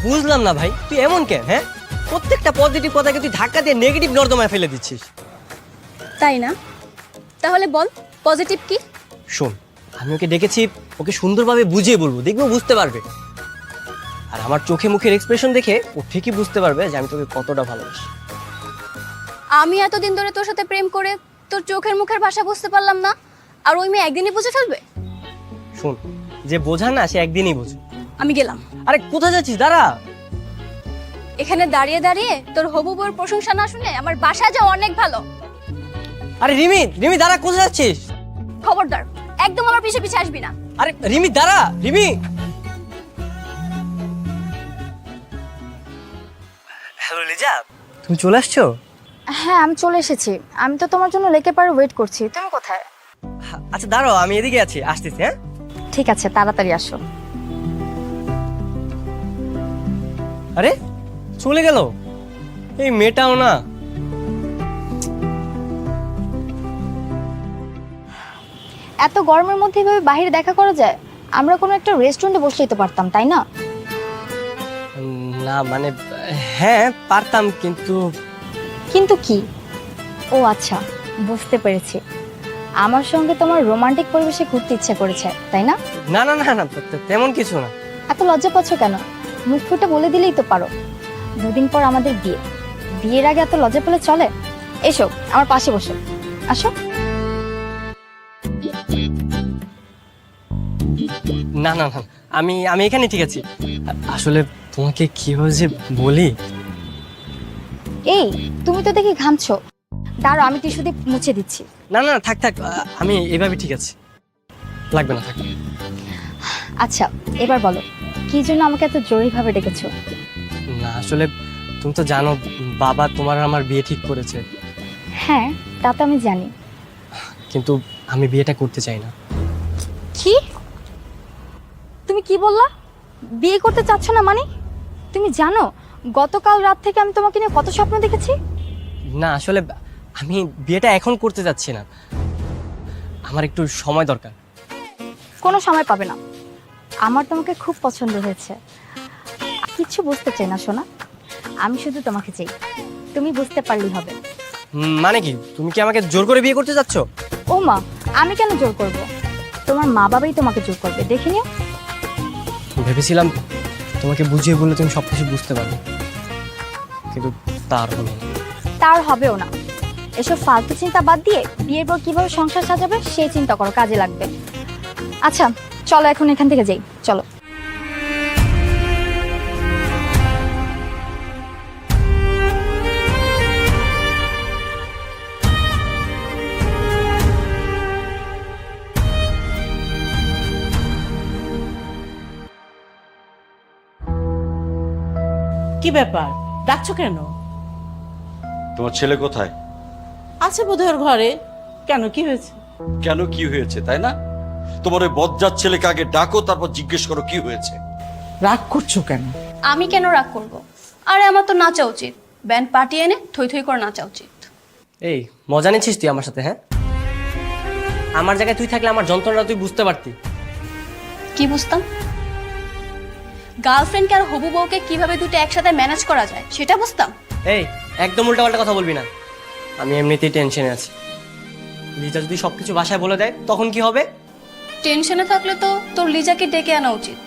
বুঝলাম না ভাই, তুই এমন কেন? হ্যাঁ, প্রত্যেকটা পজিটিভ কথাকে তুই ধাক্কা দিয়ে নেগেটিভ নর্দমায় ফেলে দিচ্ছিস। তাই না? তাহলে বল পজিটিভ কি? শোন, আমি ওকে ডেকেছি, ওকে সুন্দরভাবে বুঝিয়ে বলবো, দেখবো বুঝতে পারবে। আর আমার চোখে মুখের এক্সপ্রেশন দেখে ও ঠিকই বুঝতে পারবে যে আমি তোকে কতটা ভালোবাসি। আমি এতদিন ধরে তোর সাথে প্রেম করে তোর চোখের মুখের ভাষা বুঝতে পারলাম না, আর ওই মেয়ে একদিনই বুঝে ফেলবে? শোন, যে বোঝা না সে একদিনই বোঝে। আমি গেলাম। আরে কোথায় যাচ্ছিস? দাঁড়া। এখানে দাঁড়িয়ে দাঁড়িয়ে তোর হবু বউয়ের প্রশংসা না শুনে আমার বাসায় যাওয়া অনেক ভালো। আরে রিমি, রিমি দাঁড়া, কোথায় যাচ্ছিস? খবরদার, একদম আমার পিছে পিছে আসবি না। আরে রিমি দাঁড়া, রিমি। হ্যালো লিজা, তুমি চলে আসছো? হ্যাঁ, আমি চলে এসেছি। আমি তো তোমার জন্য লেকে পাড়ে ওয়েট করছি। তুমি কোথায়? আচ্ছা দাঁড়াও, আমি এদিকে আছি, আসতেছি। হ্যাঁ ঠিক আছে, তাড়াতাড়ি আসো। আরে চলে গেল এই মেয়েটাও না। এত গরমের মধ্যে এভাবে বাইরে দেখা করা যায়? আমরা কোনো একটা রেস্টুরেন্টে বসলেই তো পারতাম, তাই না? না মানে, হ্যাঁ পারতাম, কিন্তু কিন্তু কি? ও আচ্ছা, বুঝতে পেরেছি। আমার সঙ্গে তোমার রোমান্টিক পরিবেশে ঘুরতে ইচ্ছা করেছে, তাই না? না না না না, তেমন কিছু না। এত লজ্জা পাচ্ছ কেন? মুখ ফুটে বলে দিলেই তো পারো। দুদিন পর আমাদের বিয়ে, বিয়ের আগে এত লজ্জা পেলে চলে? এসো আমার পাশে বসো, আসো। না না না, আমি আমি এখানে ঠিক আছি। আসলে তোমাকে কিভাবে যে বলি। এই, তুমি তো দেখি ঘামছো। দাঁড়াও, আমি টিস্যু দিয়ে মুছে দিচ্ছি। না না থাক থাক, আমি এভাবে ঠিক আছি, লাগবে না, থাক। আচ্ছা, এবার বলো, কি জন্য আমাকে এত জরুরিভাবে ডেকেছো? না আসলে তুমি তো জানো, বাবা তোমার আর আমার বিয়ে ঠিক করেছে। হ্যাঁ, তা তো আমি জানি। কিন্তু আমি বিয়েটা করতে চাই না। কি? তুমি কি বললা? বিয়ে করতে চাচ্ছ না মানে? তুমি জানো গতকাল রাত থেকে আমি তোমাকে নিয়ে কত স্বপ্ন দেখেছি? না আসলে আমি বিয়েটা এখন করতে যাচ্ছি না, আমার একটু সময় দরকার। কোনো সময় পাবে না। আমার তোমাকে খুব পছন্দ হয়েছে। কিচ্ছু বুঝতে চাই না সোনা, আমি শুধু তোমাকে চাই। তুমি বুঝতে পারলেই হবে। মানে কি, তুমি কি আমাকে জোর করে বিয়ে করতে যাচ্ছ? ও মা, আমি কেন জোর করব? তোমার মা বাবাই তোমাকে জোর করবে, দেখে নিও। ভেবেছিলাম তোমাকে বুঝিয়ে বললে তুমি সবকিছু বুঝতে পারবে, কিন্তু তার হলো না। তার হবেও না। এসব ফালতু চিন্তা বাদ দিয়ে বিয়ের পর কিভাবে সংসার সাজাবে সেই চিন্তা করো, কাজে লাগবে। আচ্ছা চলো এখন এখান থেকে যাই, চলো। কি ব্যাপার, ডাকছো কেন? তোমার ছেলে কোথায়? আছে বোধহয় ওর ঘরে। কেন, কি হয়েছে? কেন কি হয়েছে তাই না? তোমার ওই বজ্জাত ছেলেকে আগে ডাকো, তারপর জিজ্ঞেস করো কি হয়েছে। রাগ করছো কেন? আমি কেন রাগ করব? আরে আমার তো নাচা উচিত। ব্যান্ড পার্টি এনে থই থই করে নাচা উচিত। এই মজা নিচ্ছিস তুই আমার সাথে? হ্যাঁ, আমার জায়গায় তুই থাকলে আমার যন্ত্রণা তুই বুঝতে পারতি। কি বুঝতাম? গার্লফ্রেন্ডকে আর হবু বউকে কিভাবে দুটো একসাথে ম্যানেজ করা যায় সেটা বুঝতাম। এই একদম উল্টাপাল্টা কথা বলবি না, আমি এমনিতেই টেনশনে আছি। লিজা যদি সবকিছু বাসায় বলে দেয় তখন কি হবে? টেনশনে থাকলে তো তোর লিজাকে ডেকে আনা উচিত।